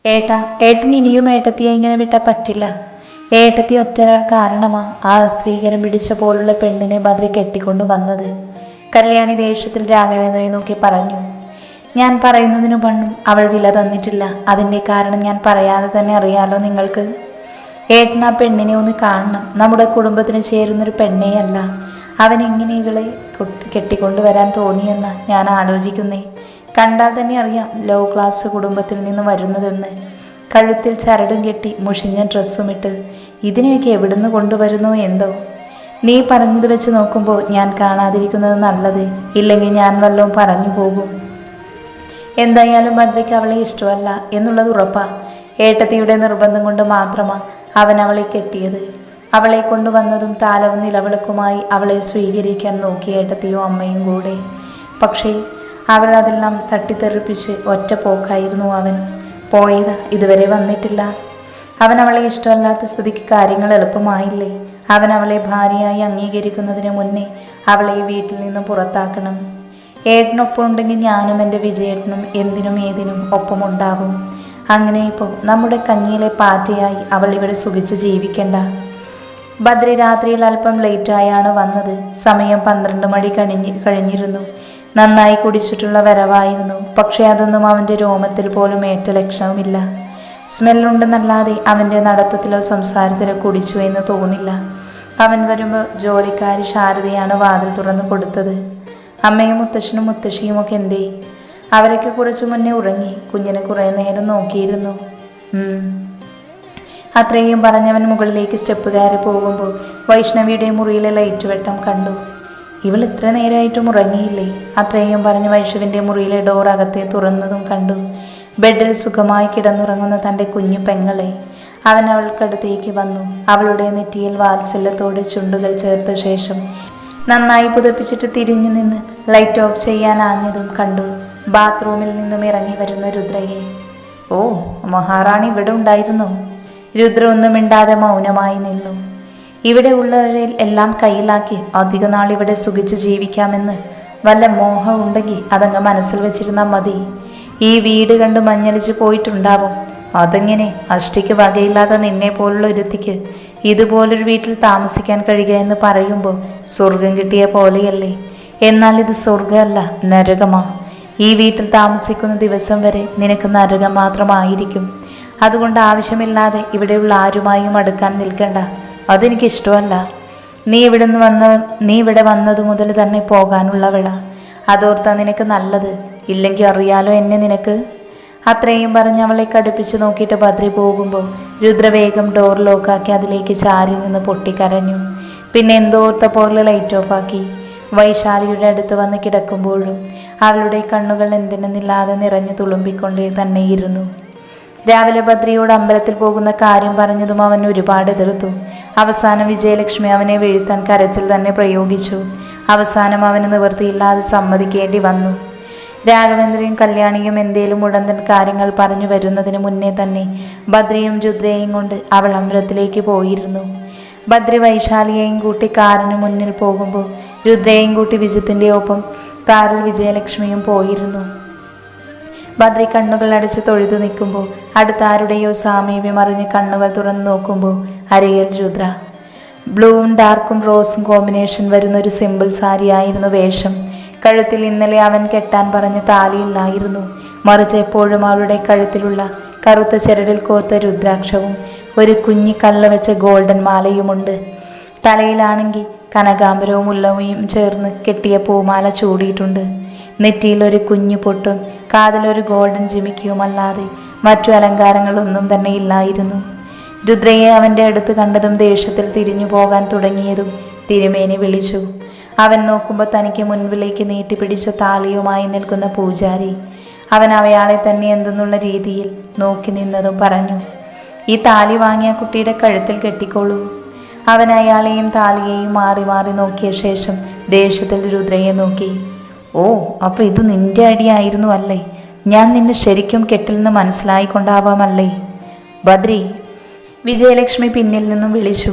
ഏട്ടാ, ഏട്ടൻ ഇനിയും ഏട്ടത്തിയെ ഇങ്ങനെ വിട്ടാൽ പറ്റില്ല. ഏട്ടത്തി ഒറ്റ കാരണമാ ആ സ്ത്രീകരം പിടിച്ച പോലുള്ള പെണ്ണിനെ ബദ്രി കെട്ടിക്കൊണ്ടു വന്നത്. കല്യാണി ദേഷ്യത്തിൽ രാഘവേന്ദ്രനെ നോക്കി പറഞ്ഞു. ഞാൻ പറയുന്നതിനു പണ്ടും അവൾ വില തന്നിട്ടില്ല. അതിൻ്റെ കാരണം ഞാൻ പറയാതെ തന്നെ അറിയാലോ നിങ്ങൾക്ക്. ഏട്ടൻ ആ പെണ്ണിനെ ഒന്ന് കാണണം. നമ്മുടെ കുടുംബത്തിന് ചേരുന്നൊരു പെണ്ണേയല്ല. അവൻ എങ്ങനെ ഇവളെ കെട്ടിക്കൊണ്ടുവരാൻ തോന്നിയെന്ന ഞാൻ ആലോചിക്കുന്നേ. കണ്ടാൽ തന്നെ അറിയാം ലോ ക്ലാസ് കുടുംബത്തിൽ നിന്ന് വരുന്നതെന്ന്. കഴുത്തിൽ ചരടും കെട്ടി മുഷിഞ്ഞ ഡ്രസ്സുമിട്ട് ഇതിനെയൊക്കെ എവിടുന്ന് കൊണ്ടുവരുന്നോ എന്തോ. നീ പറഞ്ഞത് വെച്ച് നോക്കുമ്പോൾ ഞാൻ കാണാതിരിക്കുന്നത് നല്ലത്. ഇല്ലെങ്കിൽ ഞാൻ വല്ലതും പറഞ്ഞു പോകും. എന്തായാലും ഭദ്രയ്ക്ക് അവളെ ഇഷ്ടമല്ല എന്നുള്ളത് ഉറപ്പാ. ഏട്ടത്തിയുടെ നിർബന്ധം കൊണ്ട് മാത്രമാണ് അവൻ അവളെ കെട്ടിയത്. അവളെ കൊണ്ടുവന്നതും താലവും നിലവിളക്കുമായി അവളെ സ്വീകരിക്കാൻ നോക്കി ഏട്ടത്തിയും അമ്മയും കൂടെ. പക്ഷേ അവളതെല്ലാം തട്ടിത്തെറിപ്പിച്ച് ഒറ്റ പോക്കായിരുന്നു അവൻ പോയത്. ഇതുവരെ വന്നിട്ടില്ല. അവൻ അവളെ ഇഷ്ടമല്ലാത്ത സ്ഥിതിക്ക് കാര്യങ്ങൾ എളുപ്പമായില്ലേ. അവൻ അവളെ ഭാര്യയായി അംഗീകരിക്കുന്നതിന് മുന്നേ അവളെ വീട്ടിൽ നിന്ന് പുറത്താക്കണം. ഏട്ടനൊപ്പം ഉണ്ടെങ്കിൽ ഞാനും എൻ്റെ വിജയേട്ടനും എന്തിനും ഏതിനും ഒപ്പമുണ്ടാകും. അങ്ങനെ ഇപ്പോൾ നമ്മുടെ കഞ്ഞിയിലെ പാറ്റയായി അവൾ ഇവിടെ സുഖിച്ച് ജീവിക്കണ്ട. ബദ്രി രാത്രിയിൽ അല്പം ലേറ്റായാണ് വന്നത്. സമയം 12 മണി കഴിഞ്ഞിരുന്നു. നന്നായി കുടിച്ചിട്ടുള്ള വരവായിരുന്നു. പക്ഷെ അതൊന്നും അവൻ്റെ രോമത്തിൽ പോലും ഏറ്റ ലക്ഷണവുമില്ല. സ്മെല്ലുണ്ടെന്നല്ലാതെ അവൻ്റെ നടത്തത്തിലോ സംസാരത്തിലോ കുടിച്ചു എന്ന് തോന്നില്ല. അവൻ വരുമ്പോൾ ജോലിക്കാരി ശാരദയാണ് വാതിൽ തുറന്നു കൊടുത്തത്. അമ്മയും മുത്തശ്ശനും മുത്തശ്ശിയുമൊക്കെ എന്തേ? അവരൊക്കെ കുറച്ചു മുന്നേ ഉറങ്ങി. കുഞ്ഞിനെ കുറേ നേരം നോക്കിയിരുന്നു. അത്രയും പറഞ്ഞവൻ മുകളിലേക്ക് സ്റ്റെപ്പ് കയറി പോകുമ്പോൾ വൈഷ്ണവിയുടെ മുറിയിലെ ലൈറ്റ് വെട്ടം കണ്ടു. ഇവൾ ഇത്ര നേരമായിട്ടും ഉറങ്ങിയില്ലേ? അത്രയും പറഞ്ഞ് വൈഷ്ണവിൻ്റെ മുറിയിലെ ഡോർ അകത്തെ തുറന്നതും കണ്ടു. ബെഡിൽ സുഖമായി കിടന്നുറങ്ങുന്ന തൻ്റെ കുഞ്ഞു പെങ്ങളെ. അവൻ അവൾക്കടുത്തേക്ക് വന്നു. അവളുടെ നെറ്റിയിൽ വാത്സല്യത്തോടെ ചുണ്ടുകൾ ചേർത്ത ശേഷം നന്നായി പുതപ്പിച്ചിട്ട് തിരിഞ്ഞു നിന്ന് ലൈറ്റ് ഓഫ് ചെയ്യാനാഞ്ഞതും കണ്ടു ബാത്റൂമിൽ നിന്നും ഇറങ്ങി വരുന്ന രുദ്രയെ. ഓ, മഹാറാണി ഇവിടെ ഉണ്ടായിരുന്നു. രുദ്ര ഒന്നും മിണ്ടാതെ മൗനമായി നിന്നു. ഇവിടെ ഉള്ളവരെ എല്ലാം കയ്യിലാക്കി അധിക നാൾ ഇവിടെ സുഖിച്ച് ജീവിക്കാമെന്ന് വല്ല മോഹം ഉണ്ടെങ്കിൽ അതങ്ങ് മനസ്സിൽ വെച്ചിരുന്നാൽ മതി. ഈ വീട് കണ്ട് മഞ്ഞളിച്ച് പോയിട്ടുണ്ടാവും. അതെങ്ങനെ അഷ്ടിക്ക് വകയില്ലാതെ നിന്നെ പോലുള്ള ഒരുത്തിക്ക് ഇതുപോലൊരു വീട്ടിൽ താമസിക്കാൻ കഴിയുക എന്ന് പറയുമ്പോൾ സ്വർഗം കിട്ടിയ പോലെയല്ലേ? എന്നാൽ ഇത് സ്വർഗമല്ല, നരകമാ. ഈ വീട്ടിൽ താമസിക്കുന്ന ദിവസം വരെ നിനക്ക് നരകം മാത്രമായിരിക്കും. അതുകൊണ്ട് ആവശ്യമില്ലാതെ ഇവിടെയുള്ള ആരുമായും അടുക്കാൻ നിൽക്കണ്ട. അതെനിക്കിഷ്ടമല്ല. നീ ഇവിടെ വന്നത് മുതൽ തന്നെ പോകാനുള്ളവള. അതോർത്താ നിനക്ക് നല്ലത്. ഇല്ലെങ്കിൽ അറിയാലോ എന്നെ നിനക്ക്. അത്രയും പറഞ്ഞ് അവളെ കടുപ്പിച്ച് നോക്കിയിട്ട് ബദ്രി പോകുമ്പോൾ രുദ്ര വേഗം ഡോർ ലോക്കാക്കി അതിലേക്ക് ചാരി നിന്ന് പൊട്ടിക്കരഞ്ഞു. പിന്നെ എന്തോർത്ത പോലെ ലൈറ്റ് ഓഫാക്കി. വൈശാലിയുടെ അടുത്ത് വന്ന് കിടക്കുമ്പോഴും അവളുടെ കണ്ണുകൾ എന്തിനെന്നില്ലാതെ നിറഞ്ഞു തുളുമ്പിക്കൊണ്ടേ തന്നെയിരുന്നു. രാവിലെ ബദ്രിയോട് അമ്പലത്തിൽ പോകുന്ന കാര്യം പറഞ്ഞതും അവൻ ഒരുപാട് എതിർത്തു. അവസാനം വിജയലക്ഷ്മി അവനെ വീഴ്ത്താൻ കരച്ചിൽ തന്നെ പ്രയോഗിച്ചു. അവസാനം അവന് നിവൃത്തിയില്ലാതെ സമ്മതിക്കേണ്ടി വന്നു. രാഘവേന്ദ്രയും കല്യാണിയും എന്തേലും ഉടന്തൻ കാര്യങ്ങൾ പറഞ്ഞു വരുന്നതിന് മുന്നേ തന്നെ ബദ്രിയും രുദ്രയെയും കൊണ്ട് അവൾ അമ്പലത്തിലേക്ക് പോയിരുന്നു. ബദ്രി വൈശാലിയെയും കൂട്ടി കാറിന് മുന്നിൽ പോകുമ്പോൾ രുദ്രയെയും കൂട്ടി വിജിത്തിൻ്റെ ഒപ്പം കാറിൽ വിജയലക്ഷ്മിയും പോയിരുന്നു. ബദ്രി കണ്ണുകൾ അടച്ച് തൊഴുതു നിൽക്കുമ്പോൾ അടുത്താരുടെയോ സാമീപ്യം അറിഞ്ഞ് കണ്ണുകൾ തുറന്നു നോക്കുമ്പോൾ അരികിൽ രുദ്ര. ബ്ലൂവും ഡാർക്കും റോസും കോമ്പിനേഷൻ വരുന്ന ഒരു സിമ്പിൾ സാരിയായിരുന്നു വേഷം. കഴുത്തിൽ ഇന്നലെ അവൻ കെട്ടാൻ പറഞ്ഞ താലിയില്ലായിരുന്നു. മറിച്ച് എപ്പോഴും അവളുടെ കഴുത്തിലുള്ള കറുത്ത ചരടിൽ കോർത്ത രുദ്രാക്ഷവും ഒരു കുഞ്ഞി കല്ല് വെച്ച ഗോൾഡൻ മാലയുമുണ്ട്. തലയിലാണെങ്കിൽ കനകാംബരവും മുല്ലയും ചേർന്ന് കെട്ടിയ പൂമാല ചൂടിയിട്ടുണ്ട്. നെറ്റിയിൽ ഒരു കുഞ്ഞു പൊട്ടും കാതിലൊരു ഗോൾഡൻ ജിമിക്കിയുമല്ലാതെ മറ്റു അലങ്കാരങ്ങളൊന്നും തന്നെ ഇല്ലായിരുന്നു. രുദ്രയെ അവൻ്റെ അടുത്ത് കണ്ടതും ദേഷ്യത്തിൽ തിരിഞ്ഞു പോകാൻ തുടങ്ങിയതും തിരുമേനി വിളിച്ചു. അവൻ നോക്കുമ്പോൾ തനിക്ക് മുൻപിലേക്ക് നീട്ടിപ്പിടിച്ച താലിയുമായി നിൽക്കുന്ന പൂജാരി. അവൻ അയാളെ തന്നെ എന്തെന്നുള്ള രീതിയിൽ നോക്കി നിന്നതും പറഞ്ഞു, ഈ താലി വാങ്ങിയ കുട്ടിയുടെ കഴുത്തിൽ കെട്ടിക്കോളൂ. അവൻ അയാളെയും താലിയെയും മാറി മാറി നോക്കിയ ശേഷം ദേഷ്യത്തിൽ രുദ്രയെ നോക്കി. ഓ, അപ്പോൾ ഇത് നിന്റെ അടിയായിരുന്നു അല്ലേ? ഞാൻ നിന്നെ ശരിക്കും കെട്ടിൽ നിന്ന് മനസ്സിലായിക്കൊണ്ടാവാമല്ലേ? ബദ്രി, വിജയലക്ഷ്മി പിന്നിൽ നിന്നും വിളിച്ചു.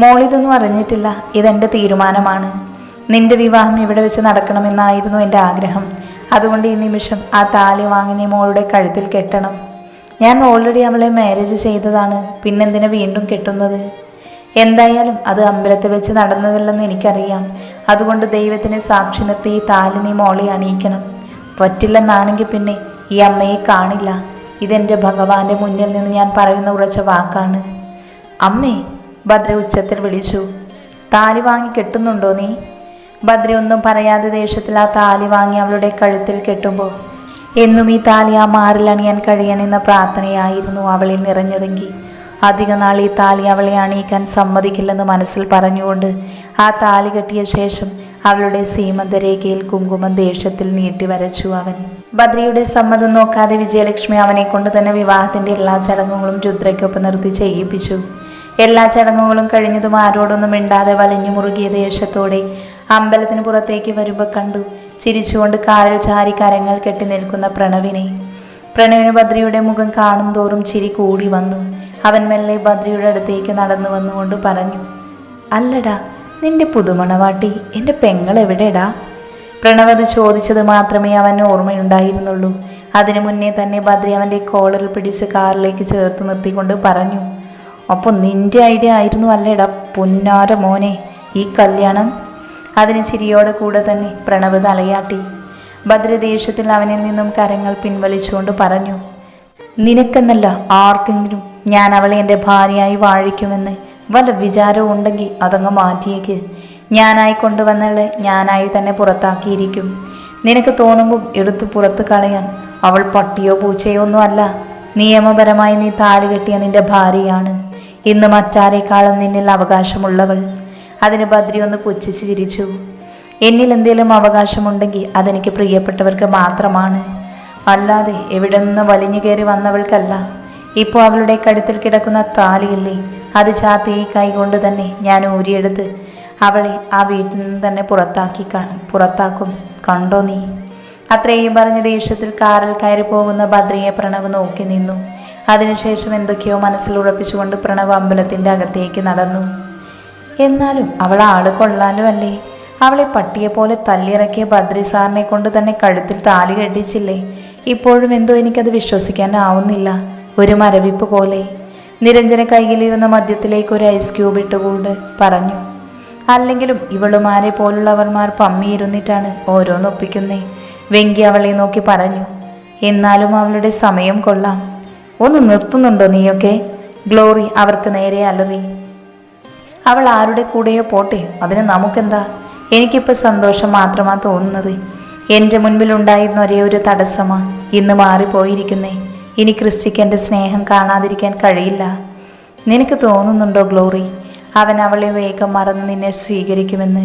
മോളിതൊന്നും അറിഞ്ഞിട്ടില്ല. ഇതെൻ്റെ തീരുമാനമാണ്. നിന്റെ വിവാഹം ഇവിടെ വെച്ച് നടക്കണമെന്നായിരുന്നു എൻ്റെ ആഗ്രഹം. അതുകൊണ്ട് ഈ നിമിഷം ആ താലി വാങ്ങി നീ മോളുടെ കഴുത്തിൽ കെട്ടണം. ഞാൻ ഓൾറെഡി അവളെ മാരേജ് ചെയ്തതാണ്, പിന്നെന്തിനാ വീണ്ടും കെട്ടുന്നത്? എന്തായാലും അത് അമ്പലത്തിൽ വെച്ച് നടന്നതല്ലെന്ന് എനിക്കറിയാം. അതുകൊണ്ട് ദൈവത്തിന് സാക്ഷി നിർത്തി ഈ താലി നീ മോളെ അണിയിക്കണം. പറ്റില്ലെന്നാണെങ്കിൽ പിന്നെ ഈ അമ്മയെ കാണില്ല. ഇതെൻ്റെ ഭഗവാന്റെ മുന്നിൽ നിന്ന് ഞാൻ പറയുന്ന ഉറച്ച വാക്കാണ്. അമ്മേ, ഭദ്ര ഉച്ചത്തിൽ വിളിച്ചു. താലി വാങ്ങി കെട്ടുന്നുണ്ടോ നീ? ഭദ്ര ഒന്നും പറയാതെ ദേഷ്യത്തിൽ ആ താലി വാങ്ങി അവളുടെ കഴുത്തിൽ കെട്ടുമ്പോൾ എന്നും ഈ താലി ആ മാറിലണിയാൻ കഴിയണമെന്ന പ്രാർത്ഥനയായിരുന്നു അവളിൽ നിറഞ്ഞതെങ്കിൽ അധിക നാൾ ഈ താലി അവളെ അണിയിക്കാൻ സമ്മതിക്കില്ലെന്ന് മനസ്സിൽ പറഞ്ഞുകൊണ്ട് ആ താലി കെട്ടിയ ശേഷം അവളുടെ സീമന്തരേഖയിൽ കുങ്കുമം ദേഷ്യത്തിൽ നീട്ടി വരച്ചു അവൻ. ഭദ്രയുടെ സമ്മതം നോക്കാതെ വിജയലക്ഷ്മി അവനെ കൊണ്ട് തന്നെ വിവാഹത്തിന്റെ എല്ലാ ചടങ്ങുകളും രുദ്രയ്ക്കൊപ്പം നിർത്തി ചെയ്യിപ്പിച്ചു. എല്ലാ ചടങ്ങുകളും കഴിഞ്ഞതും ആരോടൊന്നും മിണ്ടാതെ വലിഞ്ഞു മുറുകിയ ദേഷ്യത്തോടെ അമ്പലത്തിന് പുറത്തേക്ക് വരുമ്പോൾ കണ്ടു ചിരിച്ചുകൊണ്ട് കാലിൽ ചാരി കരങ്ങൾ കെട്ടി നിൽക്കുന്ന പ്രണവിന് ഭദ്രയുടെ മുഖം കാണും തോറും ചിരി കൂടി വന്നു. അവൻ മെല്ലെ ഭദ്രയുടെ അടുത്തേക്ക് നടന്നു വന്നുകൊണ്ട് പറഞ്ഞു, അല്ലടാ, നിന്റെ പുതുമണവാട്ടി എൻ്റെ പെങ്ങൾ എവിടെടാ? പ്രണവത് ചോദിച്ചത് മാത്രമേ അവന് ഓർമ്മയുണ്ടായിരുന്നുള്ളൂ. അതിനു മുന്നേ തന്നെ ഭദ്ര അവൻ്റെ കോളറിൽ പിടിച്ച് കാറിലേക്ക് ചേർത്ത് നിർത്തിക്കൊണ്ട് പറഞ്ഞു, അപ്പോൾ നിന്റെ ഐഡിയ ആയിരുന്നു അല്ലേടാ പുന്നാര മോനെ ഈ കല്യാണം? അതിന് ചിരിയോടെ കൂടെ തന്നെ പ്രണവ് തലയാട്ടി. ഭദ്ര ദേഷ്യത്തിൽ അവനിൽ നിന്നും കരങ്ങൾ പിൻവലിച്ചുകൊണ്ട് പറഞ്ഞു, നിനക്കെന്നല്ല ആർക്കെങ്കിലും ഞാൻ അവളെ എൻ്റെ ഭാര്യയായി വാഴിക്കുമെന്ന് വല്ല വിചാരവും ഉണ്ടെങ്കിൽ അതങ്ങ് മാറ്റിയേക്ക്. ഞാനായി കൊണ്ടുവന്നവളെ ഞാനായി തന്നെ പുറത്താക്കിയിരിക്കും. നിനക്ക് തോന്നുമ്പോൾ എടുത്ത് പുറത്ത് കളയാൻ അവൾ പട്ടിയോ പൂച്ചയോ ഒന്നും അല്ല. നിയമപരമായി നീ താലി കെട്ടിയ നിന്റെ ഭാര്യയാണ്. ഇന്ന് മറ്റാരേക്കാളും നിന്നിൽ അവകാശമുള്ളവൾ. അതിന് ഭദ്രി ഒന്ന് പുച്ഛിച്ച് ചിരിച്ചു. എന്നിൽ എന്തെങ്കിലും അവകാശമുണ്ടെങ്കിൽ അതെനിക്ക് പ്രിയപ്പെട്ടവർക്ക് മാത്രമാണ്, അല്ലാതെ എവിടെ നിന്ന് വലിഞ്ഞു കയറി വന്നവൾക്കല്ല. ഇപ്പോൾ അവളുടെ കഴുത്തിൽ കിടക്കുന്ന താലിയില്ലേ, അത് ചാത്തി ഈ കൈകൊണ്ട് തന്നെ ഞാൻ ഊരിയെടുത്ത് അവളെ ആ വീട്ടിൽ നിന്ന് തന്നെ പുറത്താക്കും. കണ്ടോ നീ? അത്രയും പറഞ്ഞ ദേഷ്യത്തിൽ കാറിൽ കയറി പോകുന്ന ഭദ്രയെ പ്രണവ് നോക്കി നിന്നു. അതിനുശേഷം എന്തൊക്കെയോ മനസ്സിൽ ഉറപ്പിച്ചുകൊണ്ട് പ്രണവ് അമ്പലത്തിൻ്റെ അകത്തേക്ക് നടന്നു. എന്നാലും അവൾ ആള് കൊള്ളാലോ അല്ലേ? അവളെ പട്ടിയെ പോലെ തല്ലിയിറക്കിയ ബദ്രി സാറിനെ കൊണ്ട് തന്നെ കഴുത്തിൽ താലി കെട്ടിച്ചില്ലേ? ഇപ്പോഴും എന്തോ എനിക്കത് വിശ്വസിക്കാനാവുന്നില്ല. ഒരു മരവിപ്പ് പോലെ. നിരഞ്ജന കയ്യിലിരുന്ന മദ്യത്തിലേക്ക് ഒരു ഐസ് ക്യൂബ് ഇട്ടുകൊണ്ട് പറഞ്ഞു, അല്ലെങ്കിലും ഇവളുമാരെ പോലുള്ളവർമാർ പമ്മിയിരുന്നിട്ടാണ് ഓരോന്നൊപ്പിക്കുന്നേ. വെങ്കി അവളെ നോക്കി പറഞ്ഞു. എന്നാലും അവളുടെ സമയം കൊള്ളാം. ഒന്ന് നിർത്തുന്നുണ്ടോ നീയൊക്കെ? ഗ്ലോറി അവർക്ക് നേരെ അലറി. അവൾ ആരുടെ കൂടെയോ പോട്ടെ, അതിന് നമുക്കെന്താ? എനിക്കിപ്പോൾ സന്തോഷം മാത്രമാണ് തോന്നുന്നത്. എൻ്റെ മുൻപിലുണ്ടായിരുന്ന ഒരേ ഒരു തടസ്സമാ ഇന്ന് മാറിപ്പോയിരിക്കുന്നേ. ഇനി ക്രിസ്റ്റിക്ക് എൻ്റെ സ്നേഹം കാണാതിരിക്കാൻ കഴിയില്ല. നിനക്ക് തോന്നുന്നുണ്ടോ ഗ്ലോറി, അവൻ അവളെ വേഗം മറന്ന് നിന്നെ സ്വീകരിക്കുമെന്ന്?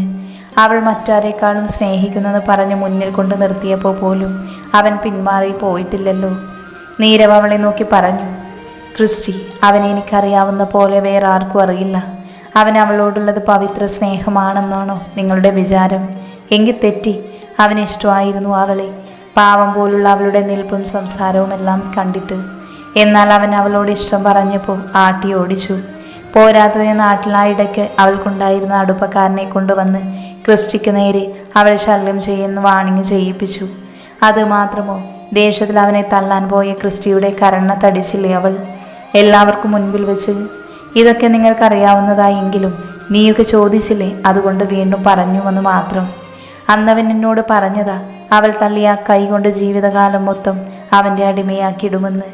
അവൾ മറ്റാരേക്കാളും സ്നേഹിക്കുന്നെന്ന് പറഞ്ഞ് മുന്നിൽ കൊണ്ട് നിർത്തിയപ്പോൾ പോലും അവൻ പിന്മാറി പോയിട്ടില്ലല്ലോ. നീരവ് അവളെ നോക്കി പറഞ്ഞു. ക്രിസ്റ്റി, അവനെ എനിക്കറിയാവുന്ന പോലെ വേറെ ആർക്കും അറിയില്ല. അവൻ അവളോടുള്ളത് പവിത്ര സ്നേഹമാണെന്നാണോ നിങ്ങളുടെ വിചാരം? എങ്കിൽ തെറ്റി. അവനിഷ്ടമായിരുന്നു അവളെ, പാവം പോലുള്ള അവളുടെ നിൽപ്പും സംസാരവും എല്ലാം കണ്ടിട്ട്. എന്നാൽ അവൻ അവളോട് ഇഷ്ടം പറഞ്ഞപ്പോൾ ആട്ടി ഓടിച്ചു. പോരാത്തതിന് നാട്ടിലായിടയ്ക്ക് അവൾക്കുണ്ടായിരുന്ന അടുപ്പക്കാരനെ കൊണ്ടുവന്ന് ക്രിസ്റ്റിക്ക് നേരെ അവൾ ശല്യം ചെയ്യുന്ന വാണിംഗ് ചെയ്യിപ്പിച്ചു. അതുമാത്രമോ, ദേഷ്യത്തിൽ അവനെ തല്ലാൻ പോയ ക്രിസ്റ്റിയുടെ കരണ തടിച്ചില്ലേ അവൾ എല്ലാവർക്കും മുൻപിൽ വെച്ച്? ഇതൊക്കെ നിങ്ങൾക്കറിയാവുന്നതായെങ്കിലും നീയൊക്കെ ചോദിച്ചില്ലേ, അതുകൊണ്ട് വീണ്ടും പറഞ്ഞുവെന്ന് മാത്രം. അന്നവൻ എന്നോട് പറഞ്ഞതാ, അവൾ തള്ളിയ കൈ കൊണ്ട് ജീവിതകാലം മൊത്തം അവൻ്റെ അടിമയാക്കിയിടുമെന്ന്.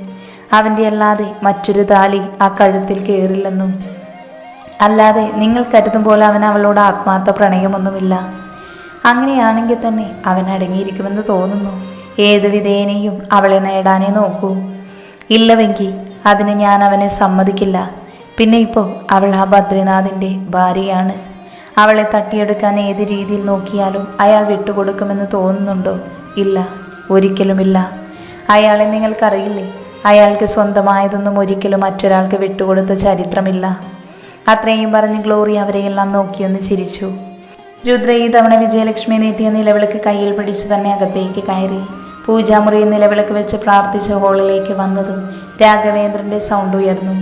അവൻ്റെ അല്ലാതെ മറ്റൊരു താലി ആ കഴുത്തിൽ കയറില്ലെന്നും. അല്ലാതെ നിങ്ങൾ കരുതും പോലെ അവൻ അവളോട് ആത്മാർത്ഥ പ്രണയമൊന്നുമില്ല. അങ്ങനെയാണെങ്കിൽ തന്നെ അവൻ അടങ്ങിയിരിക്കുമെന്ന് തോന്നുന്നു. ഏത് വിധേനയും അവളെ നേടാനേ നോക്കൂ. ഇല്ലവെങ്കിൽ അതിന് ഞാൻ അവനെ സമ്മതിക്കില്ല. പിന്നെ ഇപ്പോൾ അവൾ ആ ബദ്രിനാഥിൻ്റെ ഭാര്യയാണ്. അവളെ തട്ടിയെടുക്കാൻ ഏത് രീതിയിൽ നോക്കിയാലും അയാൾ വിട്ടുകൊടുക്കുമെന്ന് തോന്നുന്നുണ്ടോ? ഇല്ല, ഒരിക്കലുമില്ല. അയാളെ നിങ്ങൾക്കറിയില്ലേ? അയാൾക്ക് സ്വന്തമായതൊന്നും ഒരിക്കലും മറ്റൊരാൾക്ക് വിട്ടുകൊടുത്ത ചരിത്രമില്ല. അത്രയും പറഞ്ഞ് ഗ്ലോറി അവരെയെല്ലാം നോക്കിയൊന്ന് ചിരിച്ചു. രുദ്ര ഈ തവണ വിജയലക്ഷ്മി നീട്ടിയ നിലവിളക്ക് കയ്യിൽ പിടിച്ച് തന്നെ അകത്തേക്ക് കയറി. പൂജാമുറിയിൽ നിലവിളക്ക് വെച്ച് പ്രാർത്ഥിച്ച ഹോളിലേക്ക് വന്നതും രാഘവേന്ദ്രൻ്റെ സൗണ്ട് ഉയർന്നു.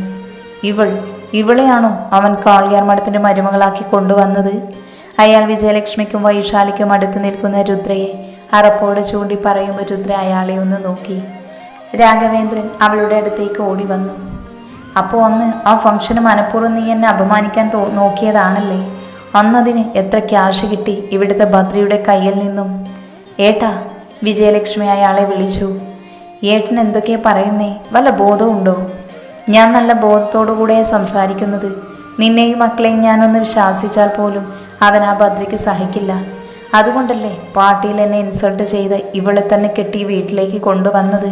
ഇവളെയാണോ അവൻ കാളിയാർ മഠത്തിൻ്റെ മരുമകളാക്കി കൊണ്ടുവന്നത്? അയാൾ വിജയലക്ഷ്മിക്കും വൈശാലിക്കും അടുത്ത് നിൽക്കുന്ന രുദ്രയെ അറപ്പോടെ ചൂണ്ടി പറയുമ്പോൾ രുദ്ര അയാളെ ഒന്ന് നോക്കി. രാഘവേന്ദ്രൻ അവളുടെ അടുത്തേക്ക് ഓടി വന്നു. അപ്പോൾ അന്ന് ആ ഫംഗ്ഷന് മനഃപൂർവ്വം നീ എന്നെ അപമാനിക്കാൻ നോക്കിയതാണല്ലേ? അന്നതിന് എത്ര ക്യാഷ് കിട്ടി ഇവിടുത്തെ ബദ്രിയുടെ കയ്യിൽ നിന്നും? ഏട്ടാ, വിജയലക്ഷ്മി അയാളെ വിളിച്ചു. ഏട്ടൻ എന്തൊക്കെയാ പറയുന്നേ? വല്ല ബോധമുണ്ടോ? ഞാൻ നല്ല ബോധത്തോടു കൂടെയാണ് സംസാരിക്കുന്നത്. നിന്നെയും മക്കളെയും ഞാനൊന്ന് ശാസിച്ചാൽ പോലും അവൻ ആ ബദ്രിക്ക് സഹിക്കില്ല. അതുകൊണ്ടല്ലേ പാർട്ടിയിൽ എന്നെ ഇൻസൾട്ട് ചെയ്ത് ഇവളെ തന്നെ കെട്ടി വീട്ടിലേക്ക് കൊണ്ടുവന്നത്.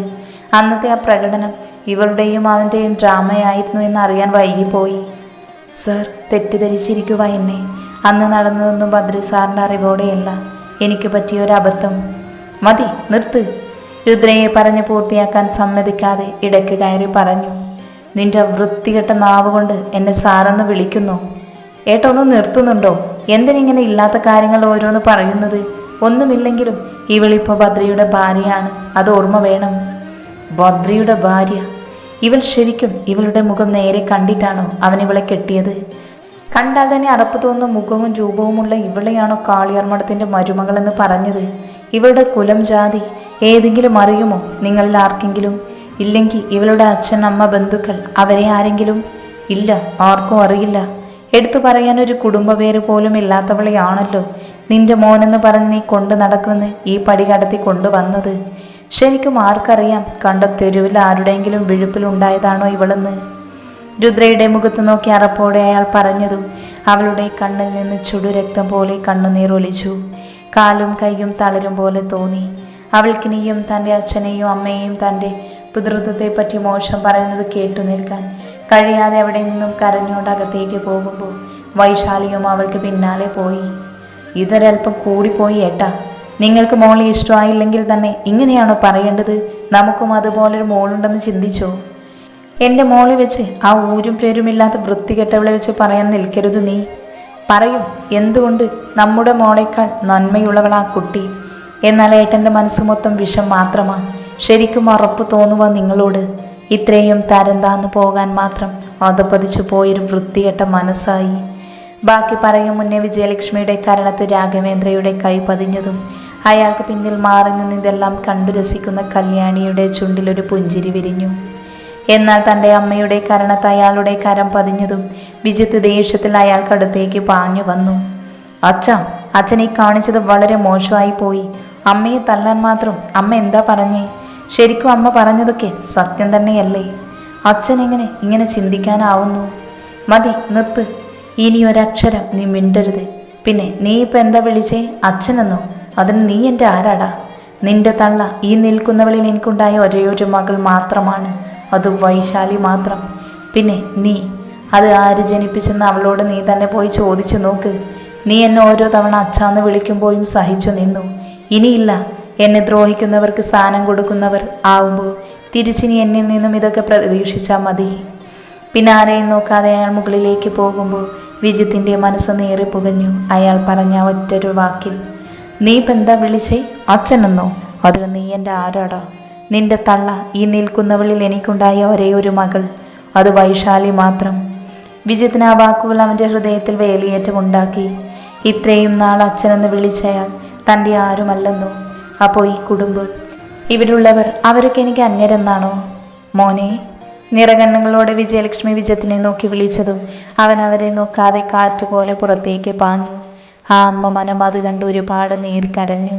അന്നത്തെ ആ പ്രകടനം ഇവളുടെയും അവൻ്റെയും ഡ്രാമയായിരുന്നു എന്ന് അറിയാൻ വൈകിപ്പോയി. സർ, തെറ്റിദ്ധരിച്ചിരിക്കുക എന്നെ. അന്ന് നടന്നതൊന്നും ബദ്രി സാറിൻ്റെ അറിവോടെയല്ല. എനിക്ക് പറ്റിയൊരബദ്ധം. മതി, നിർത്ത്. രുദ്രയെ പറഞ്ഞു പൂർത്തിയാക്കാൻ സമ്മതിക്കാതെ ഇടയ്ക്ക് കയറി പറഞ്ഞു. നിന്റെ വൃത്തികെട്ട നാവ് കൊണ്ട് എന്നെ സാറെന്ന് വിളിക്കുന്നു. ഏട്ടാ, ഒന്ന് നിർത്തുന്നുണ്ടോ? എന്തിനിങ്ങനെ ഇല്ലാത്ത കാര്യങ്ങൾ ഓരോന്ന് പറയുന്നത്? ഒന്നുമില്ലെങ്കിലും ഇവളിപ്പോൾ ബദ്രിയുടെ ഭാര്യയാണ്, അത് ഓർമ്മ വേണം. ബദ്രിയുടെ ഭാര്യ? ഇവൾ ശരിക്കും ഇവളുടെ മുഖം നേരെ കണ്ടിട്ടാണോ അവൻ ഇവളെ കെട്ടിയത്? കണ്ടാൽ തന്നെ അറപ്പ് തോന്നുന്ന മുഖവും രൂപവുമുള്ള ഇവളെയാണോ കാളിയാർ മഠത്തിൻ്റെ മരുമകളെന്ന് പറഞ്ഞത്? ഇവളുടെ കുലം ജാതി ഏതെങ്കിലും അറിയുമോ നിങ്ങളിൽ ആർക്കെങ്കിലും? ഇല്ലെങ്കിൽ ഇവളുടെ അച്ഛൻ, അമ്മ, ബന്ധുക്കൾ, അവരെ ആരെങ്കിലും? ഇല്ല, ആർക്കും അറിയില്ല. എടുത്തു പറയാൻ ഒരു കുടുംബ പേര് പോലും ഇല്ലാത്തവളെയാണല്ലോ നിന്റെ മോനെന്ന് പറഞ്ഞ് നീ കൊണ്ട് നടക്കുമെന്ന് ഈ പടി കടത്തി കൊണ്ടുവന്നത്. ശരിക്കും ആർക്കറിയാം കണ്ട തെരുവിൽ ആരുടെയെങ്കിലും വിഴുപ്പിലുണ്ടായതാണോ ഇവളെന്ന്? രുദ്രയുടെ മുഖത്ത് നോക്കി അറപ്പോടെ അയാൾ പറഞ്ഞതും അവളുടെ കണ്ണിൽ നിന്ന് ചുടുരക്തം പോലെ കണ്ണുനീർ ഒലിച്ചു. കാലും കൈയും തളരും പോലെ തോന്നി. അവൾക്കിനിയും തൻ്റെ അച്ഛനെയും അമ്മയെയും തൻ്റെ പിതൃത്വത്തെപ്പറ്റി മോശം പറയുന്നത് കേട്ടു നിൽക്കാൻ കഴിയാതെ അവിടെ നിന്നും കരഞ്ഞുകൊണ്ട് അകത്തേക്ക് പോകുമ്പോൾ വൈശാലിയും അവൾക്ക് പിന്നാലെ പോയി. ഇതൊരൽപ്പം കൂടിപ്പോയി ഏട്ടാ. നിങ്ങൾക്ക് മോളെ ഇഷ്ടമായില്ലെങ്കിൽ തന്നെ ഇങ്ങനെയാണോ പറയേണ്ടത്? നമുക്കും അതുപോലൊരു മോളുണ്ടെന്ന് ചിന്തിച്ചോ? എൻ്റെ മോളെ വെച്ച് ആ ഊരും പേരുമില്ലാത്ത വൃത്തികെട്ടവളെ വെച്ച് പറയാൻ നിൽക്കരുത് നീ. പറയും, എന്തുകൊണ്ട്? നമ്മുടെ മോളേക്കാൾ നന്മയുള്ളവളാ കുട്ടി. എന്നാൽ ഏട്ടൻ്റെ മനസ്സ് മൊത്തം വിഷം മാത്രമാണ്. ശരിക്കും ഉറപ്പ് തോന്നുക നിങ്ങളോട്? ഇത്രയും തരം താന്നു പോകാൻ മാത്രം അതപ്പതിച്ചു പോയൊരു വൃത്തികെട്ട മനസ്സായി. ബാക്കി പറയും മുന്നേ വിജയലക്ഷ്മിയുടെ കരണത്ത് രാഘവേന്ദ്രയുടെ കൈ പതിഞ്ഞതും അയാൾക്ക് പിന്നിൽ മാറി നിന്ന് ഇതെല്ലാം കണ്ടു രസിക്കുന്ന കല്യാണിയുടെ ചുണ്ടിലൊരു പുഞ്ചിരി വിരിഞ്ഞു. എന്നാൽ തൻ്റെ അമ്മയുടെ കരണത്ത് അയാളുടെ കരം പതിഞ്ഞതും വിജിത്ത് ദേഷ്യത്തിൽ അയാൾക്കടുത്തേക്ക് പാഞ്ഞു വന്നു. അച്ഛൻ ഈ കാണിച്ചത് വളരെ മോശമായി പോയി. അമ്മയെ തല്ലാൻ മാത്രം അമ്മ എന്താ പറഞ്ഞേ? ശരിക്കും അമ്മ പറഞ്ഞതൊക്കെ സത്യം തന്നെയല്ലേ? അച്ഛൻ എങ്ങനെ ഇങ്ങനെ ചിന്തിക്കാനാവുന്നു? മതി, നിർത്ത്. ഇനി ഒരക്ഷരം നീ മിണ്ടരുത്. പിന്നെ നീ ഇപ്പം എന്താ വിളിച്ചേ? അച്ഛനെന്നോ? അതിന് നീ എൻ്റെ ആരാടാ? നിന്റെ തള്ള ഈ നിൽക്കുന്നവളിൽ എനിക്കുണ്ടായ ഒരേയൊരു മകൾ മാത്രമാണ്, അത് വൈശാലി മാത്രം. പിന്നെ നീ അത് ആര് ജനിപ്പിച്ചെന്ന് അവളോട് നീ തന്നെ പോയി ചോദിച്ചു നോക്ക്. നീ എന്നെ ഓരോ തവണ അച്ഛാന്ന് വിളിക്കുമ്പോഴും സഹിച്ചു നിന്നു. ഇനിയില്ല. എന്നെ ദ്രോഹിക്കുന്നവർക്ക് സ്ഥാനം കൊടുക്കുന്നവർ ആവുമ്പോൾ തിരിച്ചിനി എന്നിൽ നിന്നും ഇതൊക്കെ പ്രതീക്ഷിച്ചാൽ മതി. പിന്നെ ആരെയും നോക്കാതെ അയാൾ മുകളിലേക്ക് പോകുമ്പോൾ വിജിത്തിൻ്റെ മനസ്സ് നേറി പുകഞ്ഞു. അയാൾ പറഞ്ഞ ഒറ്റൊരു വാക്കിൽ. നീ ഇപ്പം എന്താ വിളിച്ചേ? അച്ഛനെന്നോ? അതിന് നീ എൻ്റെ ആരാടാ? നിന്റെ തള്ള ഈ നിൽക്കുന്നവളിൽ എനിക്കുണ്ടായ ഒരേ ഒരു മകൾ, അത് വൈശാലി മാത്രം. വിജിത്തിന് ആ വാക്കുകൾ അവൻ്റെ ഹൃദയത്തിൽ വേലിയേറ്റമുണ്ടാക്കി. ഇത്രയും നാൾ അച്ഛനെന്ന് വിളിച്ചയാൾ തൻ്റെ ആരുമല്ലെന്നോ? അപ്പോൾ ഈ കുടുംബം, ഇവിടുള്ളവർ, അവരൊക്കെ എനിക്ക് അന്യരെന്നാണോ? മോനെ, നിറകണ്ണുകളോടെ വിജയലക്ഷ്മി വിജയത്തിനെ നോക്കി വിളിച്ചതും അവൻ അവരെ നോക്കാതെ കാറ്റുപോലെ പുറത്തേക്ക് പാഞ്ഞു. ആ അമ്മ മനം അത് കണ്ട് ഒരുപാട് നീർക്കരഞ്ഞു.